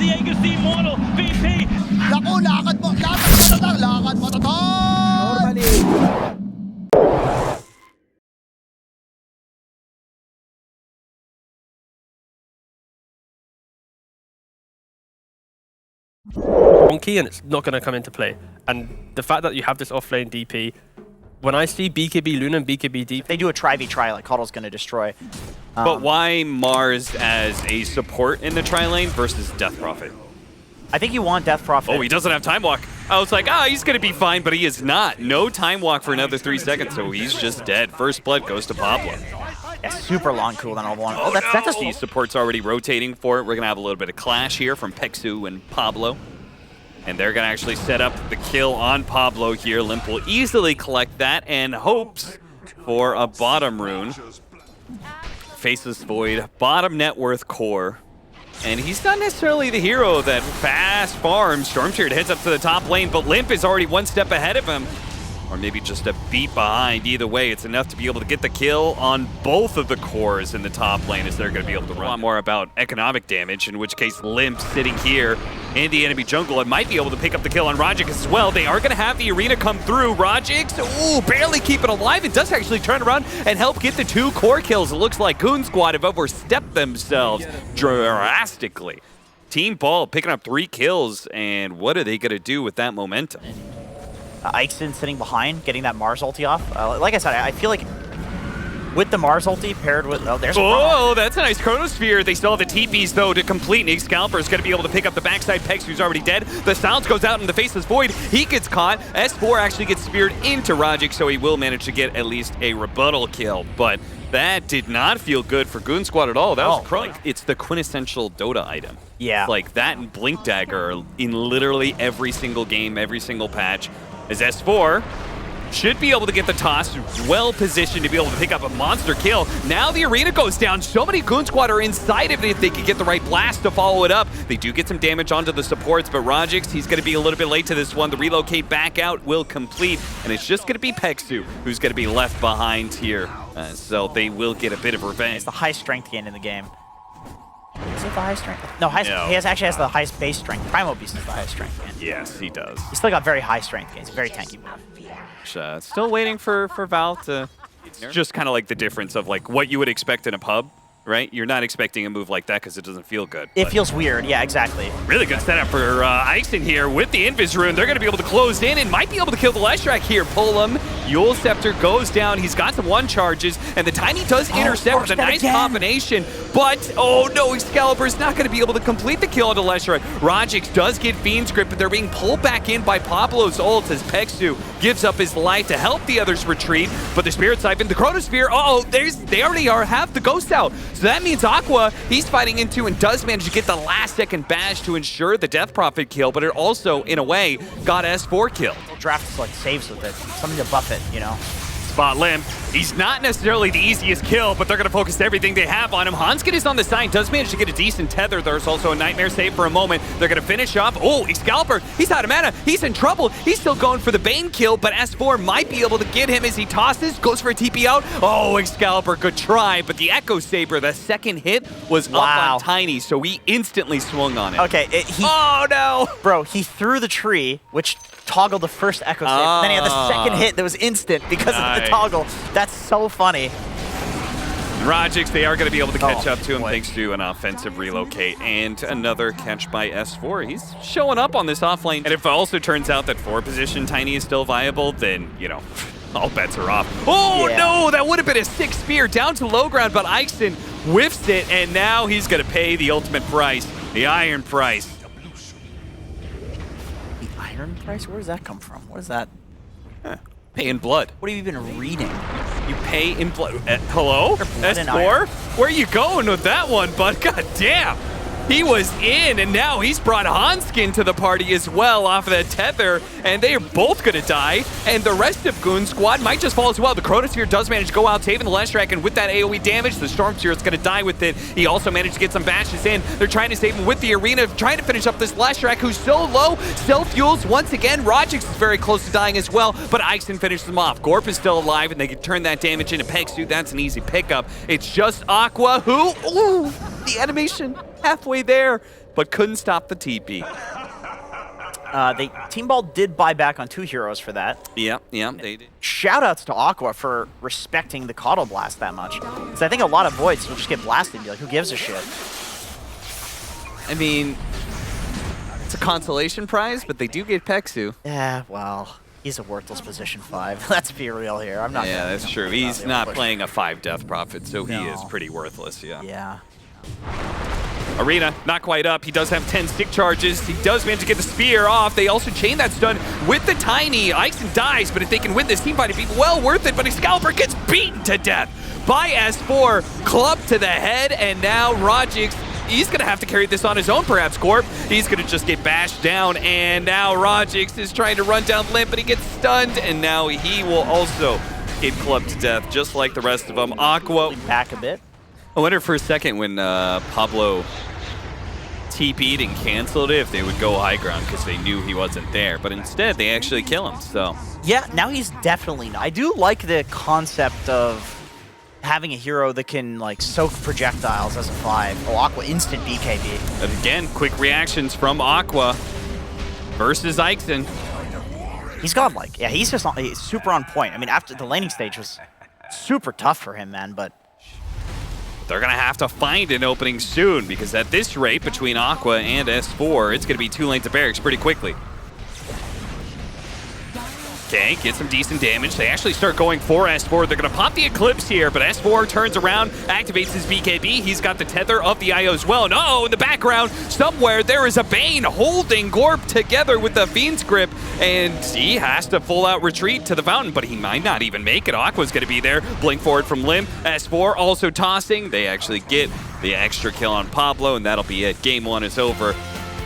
Jenkins Immortal, VP. Naku, lakad mo tatang! Normally. Wonky, and it's not going to come into play. And the fact that you have this offlane DP, when I see BKB Luna and BKB DP, They do a try like Huddle's going to destroy. But why Mars as a support in the tri-lane versus Death Prophet? I think you want Death Prophet. Oh, he doesn't have Time Walk. I was like, he's going to be fine, but he is not. No Time Walk for another 3 seconds, so he's just dead. First blood goes to Pablo. Yeah, super long cooldown on one. Oh, that's a support's already rotating for it. We're going to have a little bit of clash here from Pexu and Pablo. And they're going to actually set up the kill on Pablo here. Limp will easily collect that and hopes for a bottom rune. Faceless Void, bottom net worth core. And he's not necessarily the hero that fast farms. Stormshield heads up to the top lane, but Limp is already one step ahead of him. Or maybe just a beat behind. Either way, it's enough to be able to get the kill on both of the cores in the top lane as they're going to be able to run. A lot more about economic damage, in which case Limp sitting here in the enemy jungle and might be able to pick up the kill on Rajix as well. They are going to have the arena come through. Rajix, barely keep it alive. It does actually turn around and help get the 2 core kills. It looks like Goon Squad have overstepped themselves drastically. Team Ball picking up 3 kills, and what are they going to do with that momentum? Ixon sitting behind, getting that Mars ulti off. Like I said, I feel like with the Mars ulti paired with... Oh, there's a that's a nice Chronosphere. They still have the TPs, though, to complete. Nick Scalper is going to be able to pick up the backside. Pex, who's already dead. The silence goes out in the Faceless Void. He gets caught. S4 actually gets speared into Rajik, so he will manage to get at least a rebuttal kill. But that did not feel good for Goon Squad at all. That was like, it's the quintessential Dota item. Yeah. Like that and Blink Dagger in literally every single game, every single patch. As S4 should be able to get the toss, well positioned to be able to pick up a monster kill. Now the arena goes down. So many Goon Squad are inside of it if they can get the right blast to follow it up. They do get some damage onto the supports, but Rajix, he's going to be a little bit late to this one. The relocate back out will complete, and it's just going to be Pexu who's going to be left behind here. So they will get a bit of revenge. It's the high strength gain in the game. Is it the high strength? No, he actually has the highest base strength. Primo Beast is the highest strength gain. Yes, he does. He's still got very high strength gains. Very tanky move. Still waiting for Val to... It's just kind of like the difference of like what you would expect in a pub, right? You're not expecting a move like that because it doesn't feel good. It feels weird, yeah, exactly. Really good setup for Ixon here with the Invis Rune. They're going to be able to close in and might be able to kill the Leshrac here. Pull him. Yule Scepter goes down. He's got some 1 charges, and the Tiny does intercept with a nice combination. But, oh no, Excalibur's not going to be able to complete the kill onto Leshrac. Rajix does get Fiend's Grip, but they're being pulled back in by Pablo's ult as Pexu gives up his life to help the others retreat. But the Spirit Siphon, the Chronosphere, they already have the Ghost out. So that means Aqua, he's fighting into and does manage to get the last-second bash to ensure the Death Prophet kill, but it also, in a way, got S4 killed. Draft like saves with it. Something to buff it, you know. Spot Limp. He's not necessarily the easiest kill, but they're going to focus everything they have on him. Hanskin is on the side, does manage to get a decent tether. There's also a Nightmare save for a moment. They're going to finish off. Oh, Excalibur, he's out of mana. He's in trouble. He's still going for the Bane kill, but S4 might be able to get him as he tosses, goes for a TP out. Oh, Excalibur, good try, but the Echo Saber, the second hit was up on Tiny, so he instantly swung on it. Okay, oh no! Bro, he threw the tree, which toggled the first Echo Saber. Then he had the second hit that was instant because of the toggle. That's so funny. Rajix, they are going to be able to catch up to him thanks to an offensive relocate and another catch by S4. He's showing up on this offlane. And if it also turns out that 4 position Tiny is still viable, then, you know, all bets are off. Oh no, that would have been a 6 spear down to low ground, but Ixon whiffs it, and now he's going to pay the ultimate price, the iron price. Iron price? Where does that come from? What is that? Pay in blood. What have you been reading? You pay in blood. Hello? S4? Where are you going with that one, bud? God damn. He was in, and now he's brought Hanskin to the party as well off of that tether, and they are both going to die, and the rest of Goon Squad might just fall as well. The Chronosphere does manage to go out, saving the Leshrac, and with that AoE damage, the Stormsphere is going to die with it. He also managed to get some bashes in. They're trying to save him with the arena, trying to finish up this Leshrac, who's so low. Self-fuels once again. Rajix is very close to dying as well, but Ixon finishes him off. Gorp is still alive, and they can turn that damage into Pegsu. That's an easy pickup. It's just Aqua who... Ooh, the animation halfway there. but couldn't stop the TP. Team Ball did buy back on 2 heroes for that. Yeah, they did. Shoutouts to Aqua for respecting the Caudal Blast that much. Because I think a lot of Voids will just get blasted and be like, who gives a shit? I mean, it's a consolation prize, but they do get Peksu. Yeah, well, he's a worthless position 5. Let's be real here. I'm not. Yeah, that's true. He's not playing a 5 Death Prophet, so he No. is pretty worthless, yeah. Yeah. Arena, not quite up. He does have 10 stick charges. He does manage to get the spear off. They also chain that stun with the tiny. Ixon dies, but if they can win this team fight, it'd be well worth it. But Excalibur gets beaten to death by S4. Club to the head, and now Rajix, he's going to have to carry this on his own, perhaps, Corp. He's going to just get bashed down, and now Rajix is trying to run down Limp, but he gets stunned, and now he will also get clubbed to death, just like the rest of them. Aqua. Back a bit. I wonder for a second when Pablo TP'd and canceled it if they would go high ground because they knew he wasn't there. But instead, they actually kill him, so. Yeah, now he's definitely not. I do like the concept of having a hero that can like soak projectiles as a 5. Oh, Aqua instant BKB. But again, quick reactions from Aqua versus Ixon. He's godlike. Yeah, he's just he's super on point. I mean, after the laning stage was super tough for him, man, but They're going to have to find an opening soon because at this rate between Aqua and S4, it's going to be 2 lanes of barracks pretty quickly. Okay, get some decent damage. They actually start going for S4. They're going to pop the Eclipse here, but S4 turns around, activates his BKB. He's got the tether of the IO as well. And oh, in the background, somewhere, there is a Bane holding Gorp together with the Fiend's Grip, and he has to full-out retreat to the fountain, but he might not even make it. Aqua's going to be there. Blink forward from Lim. S4 also tossing. They actually get the extra kill on Pablo, and that'll be it. Game 1 is over.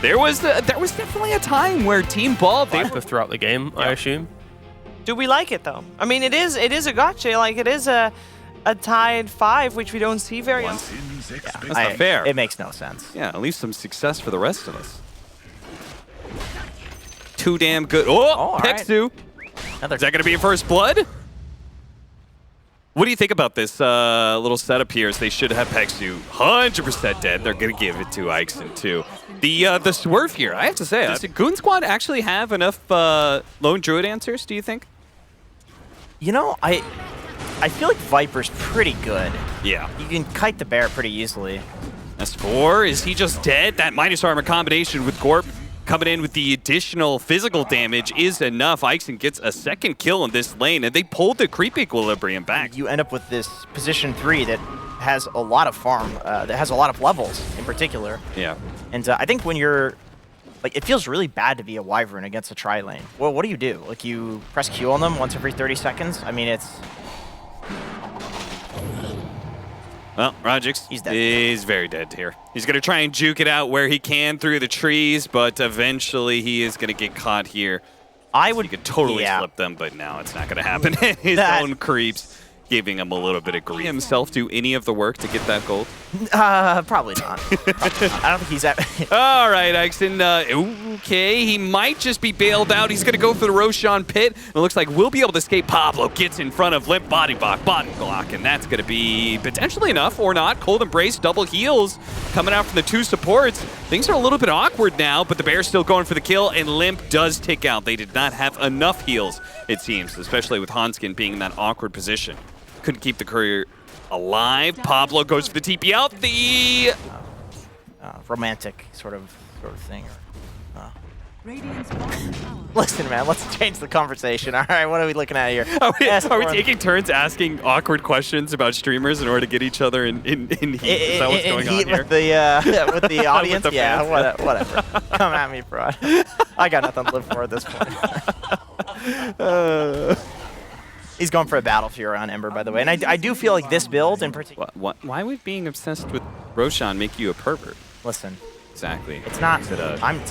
There was definitely a time where Team Ball... throughout the game, I assume. Do we like it though? I mean, it is a gotcha. Like it is a tied 5, which we don't see very often. That's not fair. It makes no sense. Yeah, leave some success for the rest of us. Too damn good. Oh, Peksu. Another Is that going to be first blood? What do you think about this little setup here? As they should have Peksu 100% dead. They're going to give it to Ixon too. The swerve here, I have to say, does the Goon Squad actually have enough lone druid answers, do you think? You know, I feel like Viper's pretty good. Yeah. You can kite the bear pretty easily. S4, is he just dead? That minus armor combination with Gorp coming in with the additional physical damage is enough. Ixon gets a second kill in this lane, and they pulled the creep equilibrium back. You end up with this position 3 that has a lot of farm, that has a lot of levels in particular. Yeah. And I think when you're, like, it feels really bad to be a Wyvern against a tri-lane. Well, what do? Like, you press Q on them once every 30 seconds? I mean, it's... Well, Rajix He's dead. is very dead here. He's going to try and juke it out where he can through the trees, but eventually he is going to get caught here. I would... He could totally flip them, but now it's not going to happen. His own creeps giving him a little bit of grief. Himself do any of the work to get that gold? Probably not. I don't think he's at... All right, Ixon. Okay, he might just be bailed out. He's going to go for the Roshan pit. It looks like we'll be able to escape. Pablo gets in front of Limp body block, and that's going to be potentially enough or not. Cold Embrace, double heals coming out from the 2 supports. Things are a little bit awkward now, but the Bear's still going for the kill, and Limp does tick out. They did not have enough heals, it seems, especially with Hanskin being in that awkward position. Couldn't keep the courier alive. Pablo goes for the TP out. The romantic sort of thing. Listen, man, let's change the conversation. All right, what are we looking at here? Are we taking turns asking awkward questions about streamers in order to get each other in heat? Is that what's going on here? With the audience? With the yeah, fans. whatever. Come at me, bro. I got nothing to live for at this point. He's going for a Battle Fury on Ember, by the way. And I do feel like this build in particular... Why would being obsessed with Roshan make you a pervert? Listen. Exactly. It's not... It's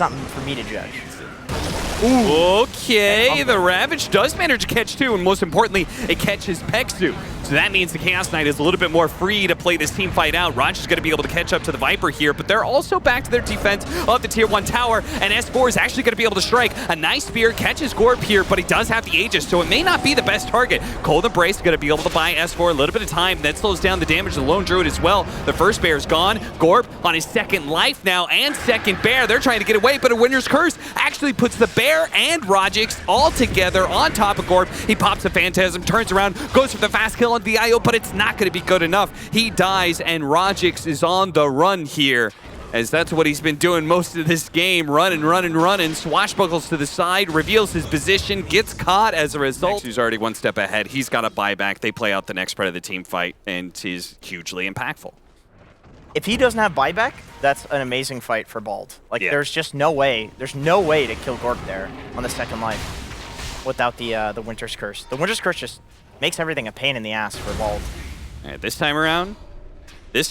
not for me to judge. Okay, the Ravage does manage to catch 2, and most importantly, it catches Peksu. So that means the Chaos Knight is a little bit more free to play this team fight out. Roger's going to be able to catch up to the Viper here, but they're also back to their defense of the Tier 1 tower, and S4 is actually going to be able to strike. A nice spear catches Gorp here, but he does have the Aegis, so it may not be the best target. Cold Embrace is going to be able to buy S4 a little bit of time. That slows down the damage to the Lone Druid as well. The first bear is gone. Gorp on his second life now, and second bear. They're trying to get away, but a Winter's Curse actually puts the bear and Rogix all together on top of Gorp. He pops the Phantasm, turns around, goes for the fast kill on the IO, but it's not going to be good enough. He dies, and Rogix is on the run here, as that's what he's been doing most of this game. Running, swashbuckles to the side, reveals his position, gets caught as a result. He's already one step ahead. He's got a buyback. They play out the next part of the team fight, and is hugely impactful. If he doesn't have buyback, that's an amazing fight for Bald. Like, there's just no way. There's no way to kill Gorp there on the second life without the Winter's Curse. The Winter's Curse just makes everything a pain in the ass for Bald. All right, this time around, he's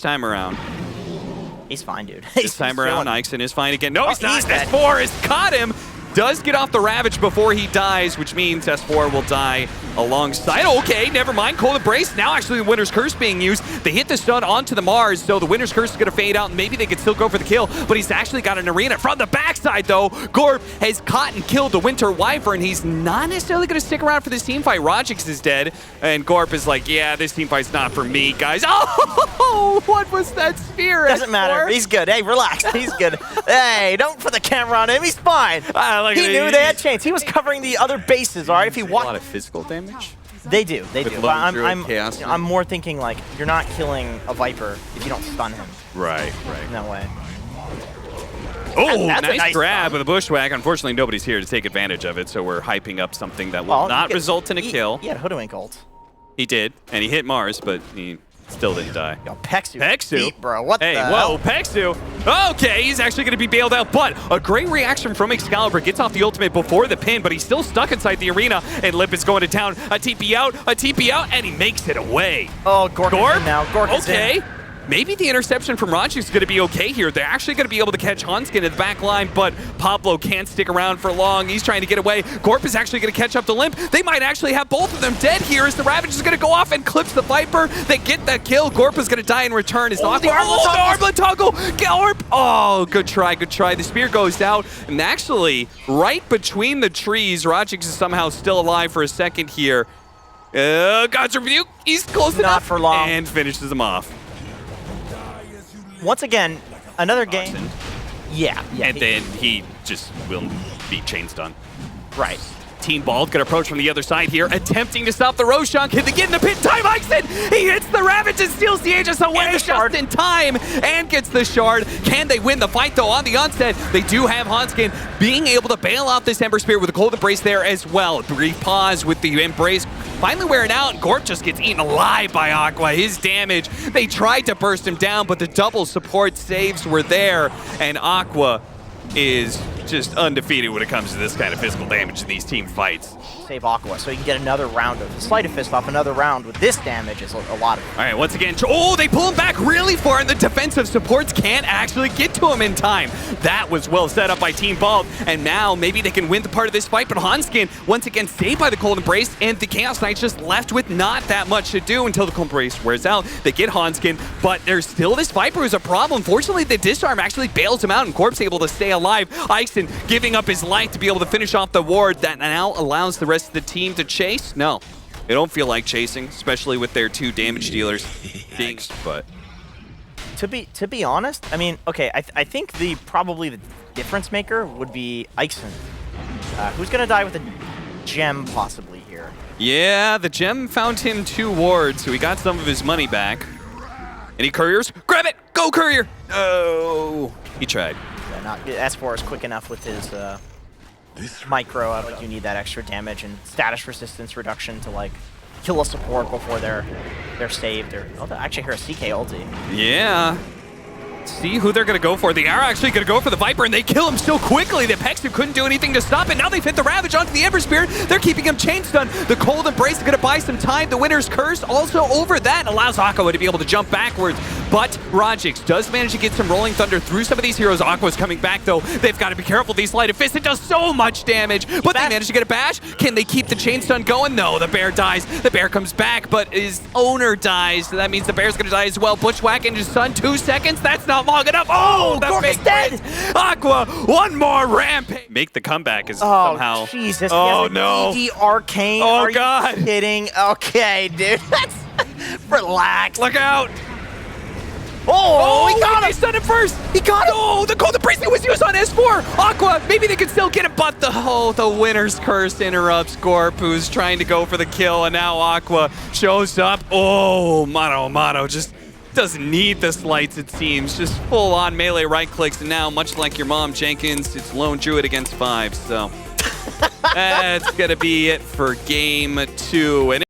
fine, dude. This time around, Ixon is fine again. No, he's not. dead. S4 has caught him. Does get off the Ravage before he dies, which means S4 will die alongside. Okay, never mind. Cold Embrace. Now actually the Winter's Curse being used. They hit the stun onto the Mars, so the Winter's Curse is going to fade out, and maybe they could still go for the kill, but he's actually got an arena. From the backside, though, Gorp has caught and killed the Winter Wyvern. He's not necessarily going to stick around for this team fight. Rogix is dead, and Gorp is like, yeah, this team fight's not for me, guys. Oh, what was that spear? Doesn't matter. He's good. Hey, relax. He's good. Hey, don't put the camera on him. He's fine. He knew they had chance. He was covering the other bases, all right? If he walked, a lot of physical damage. They do. But Chaos. I'm more thinking like you're not killing a Viper if you don't stun him. Right. No way. Oh, That's a nice grab stun. with a bushwhack. Unfortunately, nobody's here to take advantage of it, so we're hyping up something that will not result in a kill. He had Hoodwink ult. He did, and he hit Mars, but he still didn't die. Yo, Peksu. Peksu? Bro, what Hey, the whoa, hell? Peksu. Okay, he's actually going to be bailed out, but a great reaction from Excalibur. Gets off the ultimate before the pin, but he's still stuck inside the arena, and Lip is going to town. A TP out, and he makes it away. Oh, Gork is in now. Gork is in. Maybe the interception from Rogix is going to be okay here. They're actually going to be able to catch Hanskin at the back line, but Pablo can't stick around for long. He's trying to get away. Gorp is actually going to catch up to Limp. They might actually have both of them dead here as the Ravage is going to go off and clips the Viper. They get that kill. Gorp is going to die in return. The armlet toggle. Gorp. Oh, good try. The spear goes out, and actually, right between the trees, Rogix is somehow still alive for a second here. God's Rebuke. He's close enough. Not for long. And finishes him off. Once again, another game. Yeah. And then he just will be chain stun. Right. Team Bald gonna approach from the other side here, attempting to stop the Roshan. Can they get in the pit? Time Ixon! He hits the Ravage and steals the Aegis away just in time and gets the shard. Can they win the fight though on the onset? They do have Hanskin being able to bail out this Ember Spear with a Cold Embrace there as well. Brief pause with the Embrace finally wearing out, and Gorp just gets eaten alive by Aqua. His damage, they tried to burst him down, but the double support saves were there, and Aqua is just undefeated when it comes to this kind of physical damage in these team fights. Save Aqua, so you can get another round of Sleight of Fist off another round with this damage is a lot of it. All right, once again, oh, they pull him back really far, and the defensive supports can't actually get to him in time. That was well set up by Team Bald, and now maybe they can win the part of this fight, but Hanskin, once again, saved by the Cold Embrace, and the Chaos Knight's just left with not that much to do until the Cold Embrace wears out. They get Hanskin, but there's still this Viper who's a problem. Fortunately, the Disarm actually bails him out, and Gorp's able to stay alive. Ixon giving up his life to be able to finish off the ward that now allows the rest of the team to chase. No, they don't feel like chasing, especially with their two damage dealers being, but To be honest, I mean, okay, I think probably the difference maker would be Ixon, who's gonna die with a gem possibly here. yeah, the gem found him 2 wards, so he got some of his money back. Any couriers? Grab it! Go, courier! Oh, he tried. Yeah, S4 is quick enough with his micro. I think you need that extra damage and status resistance reduction to like kill a support before they're saved. They actually hear a CK ulti. Yeah. See who they're going to go for. They are actually going to go for the Viper, and they kill him so quickly that Peksu couldn't do anything to stop it. Now they've hit the Ravage onto the Ember Spear. They're keeping him chain stunned. The Cold Embrace is going to buy some time. The Winter's Curse also over that allows Aqua to be able to jump backwards. but Rajix does manage to get some Rolling Thunder through some of these heroes. Aqua's coming back, though. They've got to be careful. These Sleight of Fist, it does so much damage, but they manage to get a bash. Can they keep the chain stun going? No, the bear dies. The bear comes back, but his owner dies. So that means the bear's going to die as well. Bushwhack into stun, 2 seconds. That's not long enough. Oh, the Gork is fake dead. break. Aqua, one more rampage. Make the comeback is somehow. Jesus. Oh, he has no. ED Arcane. Oh, Are God. you kidding? Okay, dude. That's relax. Look out. Oh, he got They him. stunned him first. He got him. Oh, the Golden Priestly was used on S4. Aqua, maybe they can still get it, but the winner's curse interrupts Gorp, who's trying to go for the kill, and now Aqua shows up. Oh, Mono just doesn't need the slights, it seems. Just full on melee right clicks, and now, much like your mom, Jenkins, it's Lone Druid against 5, so that's gonna be it for game 2. And